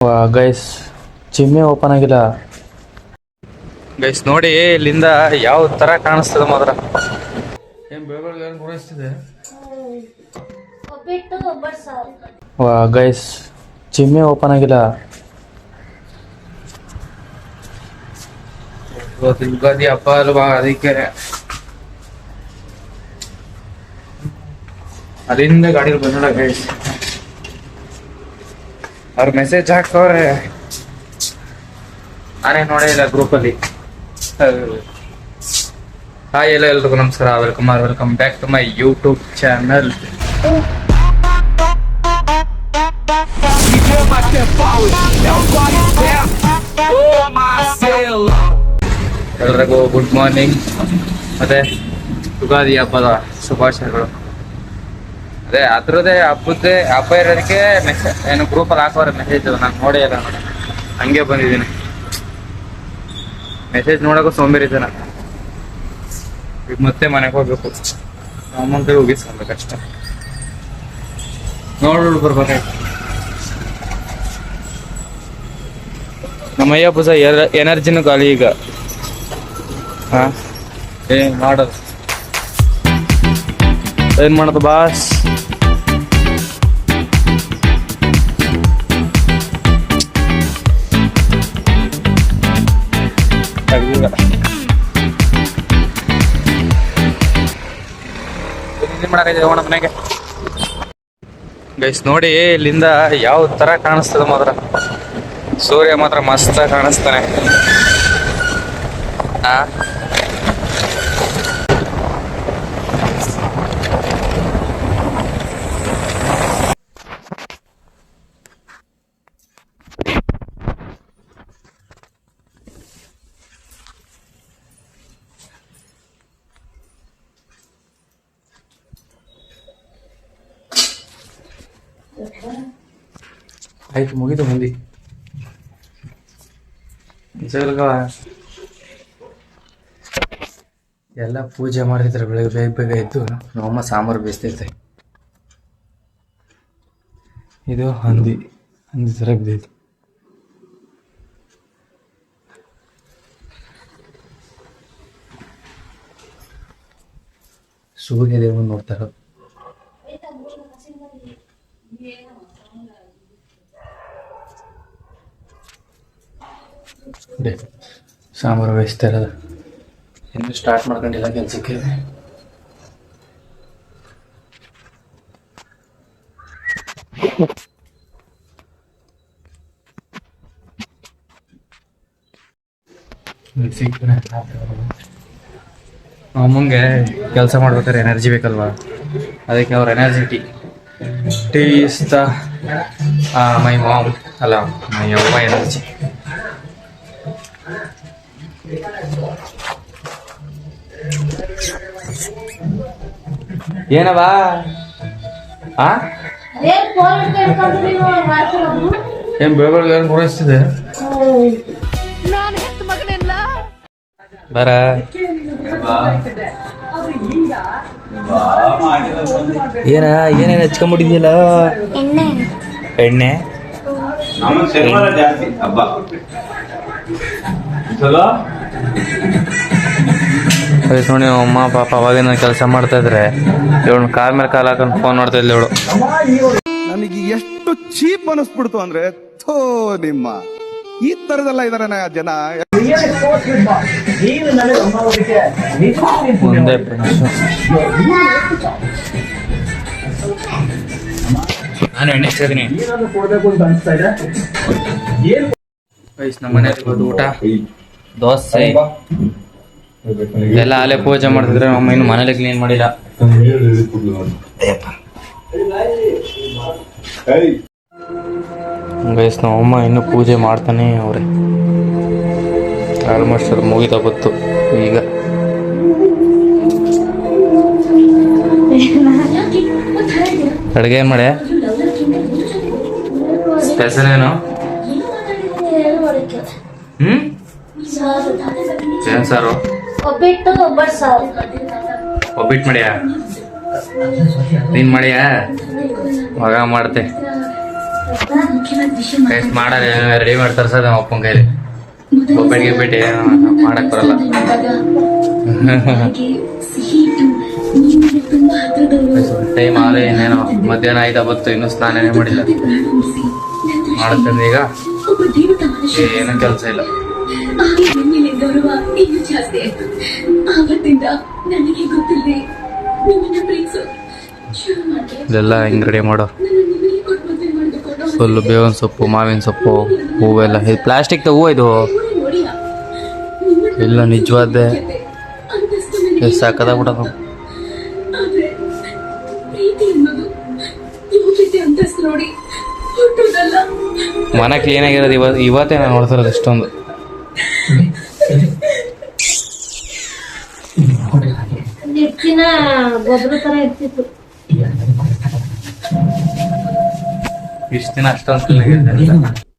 Guys ಜಿಮ್ಮೆ open ಆಗಿಲ್ಲ guys. ನೋಡಿ ಇಲ್ಲಿಂದ ಯಾವ ತರ ಕಾಣಿಸ್ತದ ಮಾತ್ರ. ಏನ್ ಬೆಳಗ್ಗೆ ಗುಣಿಸ್ತಿದೆ ಗೈಸ್. ಜಿಮ್ಮೆ ಓಪನ್ ಆಗಿಲ್ಲ. ಯುಗಾದಿ ಹಬ್ಬ ಅಲ್ವಾ, ಅದಕ್ಕೆ ಅಲ್ಲಿಂದ ಗಾಡಿ ಬಂದಲ್ಲ ಗೈಸ್. ಅವ್ರ ಮೆಸೇಜ್ ಹಾಕವ್ರೆ, ನಾನೇ ನೋಡೇ ಇಲ್ಲ ಗ್ರೂಪಲ್ಲಿ. ಹಾಯ್ ಎಲ್ರಿಗೂ ನಮಸ್ಕಾರ, welcome back to my YouTube channel. ಎಲ್ರಿಗೂ ಗುಡ್ ಮಾರ್ನಿಂಗ್, ಮತ್ತೆ ಯುಗಾದಿ ಹಬ್ಬದ ಶುಭಾಶಯಗಳು. ಅದೇ ಅದ್ರದ್ದೇ ಹಬ್ಬ ಇರೋದಕ್ಕೆ ಏನು ಗ್ರೂಪಲ್ಲಿ ಹಾಕೋರೆ ಮೆಸೇಜ್. ನಾನು ನೋಡೇ ಇಲ್ಲ, ಹಂಗೆ ಬಂದಿದ್ದೀನಿ. ಮೆಸೇಜ್ ನೋಡೋಕ್ಕೂ ಸೋಂಬೇರಿದ್ದಾನ. ಈಗ ಮತ್ತೆ ಮನೆಗೆ ಹೋಗ್ಬೇಕು, ಅಮ್ಮನ ಕೈ ಹೋಗಿಸ್ಕೊಬೇಕಷ್ಟ. ನೋಡ್ಬಿಟ್ಟು ಬರ್ಬೇಕಾಯ್ತು. ನಮ್ಮಯ್ಯ ಪೂಜ ಎನರ್ಜಿನೂ ಖಾಲಿ ಈಗ. ಏನ್ ಮಾಡೋದು, ಏನ್ ಮಾಡೋದು ಬಾಸ್. ಮನೆಗೆ ಗೈಸ್ ನೋಡಿ ಇಲ್ಲಿಂದ ಯಾವ ತರ ಕಾಣಿಸ್ತದ ಮಾತ್ರ. ಸೂರ್ಯ ಮಾತ್ರ ಮಸ್ತ್ ಕಾಣಿಸ್ತಾನೆ. ಆಯ್ತು, ಮುಗಿದು ಮಂದಿ ಎಲ್ಲ ಪೂಜೆ ಮಾಡ್ತಿದ್ರೆ. ಬೆಳಗ್ಗೆ ಬೇಗ ಎದ್ದು ನಮ್ಮಮ್ಮ ಸಾಂಬಾರು ಬೇಯಿಸ್ತೈತೆ. ಇದು ಹಂದಿ ಥರ ಬಿದ್ದೈತೆ. ಸೂರ್ಯ ದೇವನ್ ನೋಡ್ತಾರ. ಸಾಂಬಾರು ಬೇಯಿಸ್ತಾ ಇರೋದು. ಇನ್ನು ಸ್ಟಾರ್ಟ್ ಮಾಡ್ಕೊಂಡಿಲ್ಲ ಕೆಲಸಕ್ಕೆ. ಅಮ್ಮಂಗೆ ಕೆಲಸ ಮಾಡ್ಬೇಕಾದ್ರೆ ಎನರ್ಜಿ ಬೇಕಲ್ವಾ, ಅದಕ್ಕೆ ಅವ್ರ energy tea is the my mom ಅಲ್ಲ ಮೈ ಅವ್ವ ಎನರ್ಜಿ. ಏನವಾ ಏನ್ ಬೆಳಗ್ಗೆ ಗುಣಿಸ್ತಿದೆ ಬರ. ಏನೇನು ಹಚ್ಕೊಂಡ್ಬಿಟ್ಟಿದ್ಯಲ್ಲ ಎಣ್ಣೆ. ನೋಡಿ ಅಮ್ಮ ಪಾಪ ಅವಾಗಿನ ಕೆಲಸ ಮಾಡ್ತಾ ಇದ್ರೆ ಇವಳು ಕಾಲ್ ಮೇಲೆ ಕಾಲ್ ಹಾಕೊಂಡು ಫೋನ್ ನೋಡ್ತಾ ಇದ್ಲು ಇವಳು. ನನಗೆ ಎಷ್ಟು ಚೀಪ್ ಅನಿಸ್ಬಿಡ್ತು ಅಂದ್ರೆ, ಥೋ ನಿಮ್ಮ ಈ ತರದೆಲ್ಲ ಇದಾರೆ ಜನ. ಮುಂದೆ ನಾನು ಎಣ್ಣೆ ಸೇರಿನಿ. ನಮ್ಮ ಮನೇಲಿ ಊಟ ದೋಸೆ ಎಲ್ಲ ಅಲ್ಲೇ ಪೂಜೆ ಮಾಡ್ತಿದ್ರೆ. ನಮ್ಮ ಇನ್ನು ಮನೇಲಿ ಕ್ಲೀನ್ ಮಾಡಿಲ್ಲ. ಗೈಸ್ ನಮ್ಮಮ್ಮ ಇನ್ನೂ ಪೂಜೆ ಮಾಡ್ತಾನೆ ಅವ್ರೆ. ಆಲ್ಮೋಸ್ಟ್ ಅದು ಮುಗಿತಾ ಬಂತು. ಈಗ ಅಡುಗೆ ಏನು ಮಾಡೆ ಸ್ಪೆಷಲ್ ಏನು? ಏನ್ ಸಾರು? ಒಬ್ಬಿಟ್ಟು ಮಾಡ್ಯಾ? ನೀನ್ ಮಾಡ್ಯಾ? ಮಗ ಮಾಡ್ತೆ. ಟೇಸ್ಟ್ ಮಾಡಲ್ಲ ರೆಡಿ ಮಾಡಿ ತರ್ಸೋದು ನಮ್ಮ ಅಪ್ಪನ ಕೈಲಿ ಒಬ್ಬಟ್ಟಿಗೆ ಬಿಟ್ಟು ಮಾಡಕ್ ಬರಲ್ಲ ಟೈಮ್ ಆಗಲೇ ಇನ್ನೇನೋ ಮಧ್ಯಾಹ್ನ ಆಯ್ತಾ ಬತ್ತು ಇನ್ನೂ ಸ್ನಾನನೇ ಮಾಡಿಲ್ಲ ಮಾಡುತ್ತಂದ್ರೆ ಈಗ ಏನೂ ಕೆಲಸ ಇಲ್ಲ ಗೌರವ ಇನ್ನೂ ಜಾಸ್ತಿ ಆಯ್ತು ಆವತ್ತಿಂದ ನನಗೆ ಗೊತ್ತಿಲ್ಲದೆ ನಿಮ್ಮನ್ನ ಪ್ರೀತಿಸೋ ಶುರು ಮಾಡಿದೆ. ಇದೆಲ್ಲ ಹೆಂಗ್ ರೆಡಿ ಮಾಡೋ ನಿಮಗೆ ಕೊಟ್ಟು ಮದುವೆ ಮಾಡಿಕೊಂಡು ಫುಲ್ಲು ಬೇವಿನ ಸೊಪ್ಪು ಮಾವಿನ ಸೊಪ್ಪು ಹೂವೆಲ್ಲ ಇದು ಪ್ಲಾಸ್ಟಿಕ್ ಹೂವು ಇದು ನೋಡಿಯ ಇಲ್ಲ ನಿಜವಾದ್ದೆ ಅಂತಸ್ತು ನನಗೆ ಸಾಕದಾಗ್ಬಿಟ್ಟದು ಆದ್ರೆ ಪ್ರೀತಿ ಅನ್ನೋದು ಯೋಗ್ಯತೆ ಅಂತಸ್ತು ನೋಡಿ ಹುಟ್ಟುವುದಲ್ಲ. ಮನೆ ಕ್ಲೀನ್ ಆಗಿರೋದು ಇವತ್ತೇ ನಾನು ನೋಡ್ತಿರೋದು ಎಷ್ಟೊಂದು ಹೆಚ್ಚಿನ ಗೊಬ್ಬರ ತರ ಇರ್ತಿತ್ತು. ಇಷ್ಟು ದಿನ ಅಷ್ಟೊಂದು ಕ್ಲೀನ್ ಆಗಿರುತ್ತೆ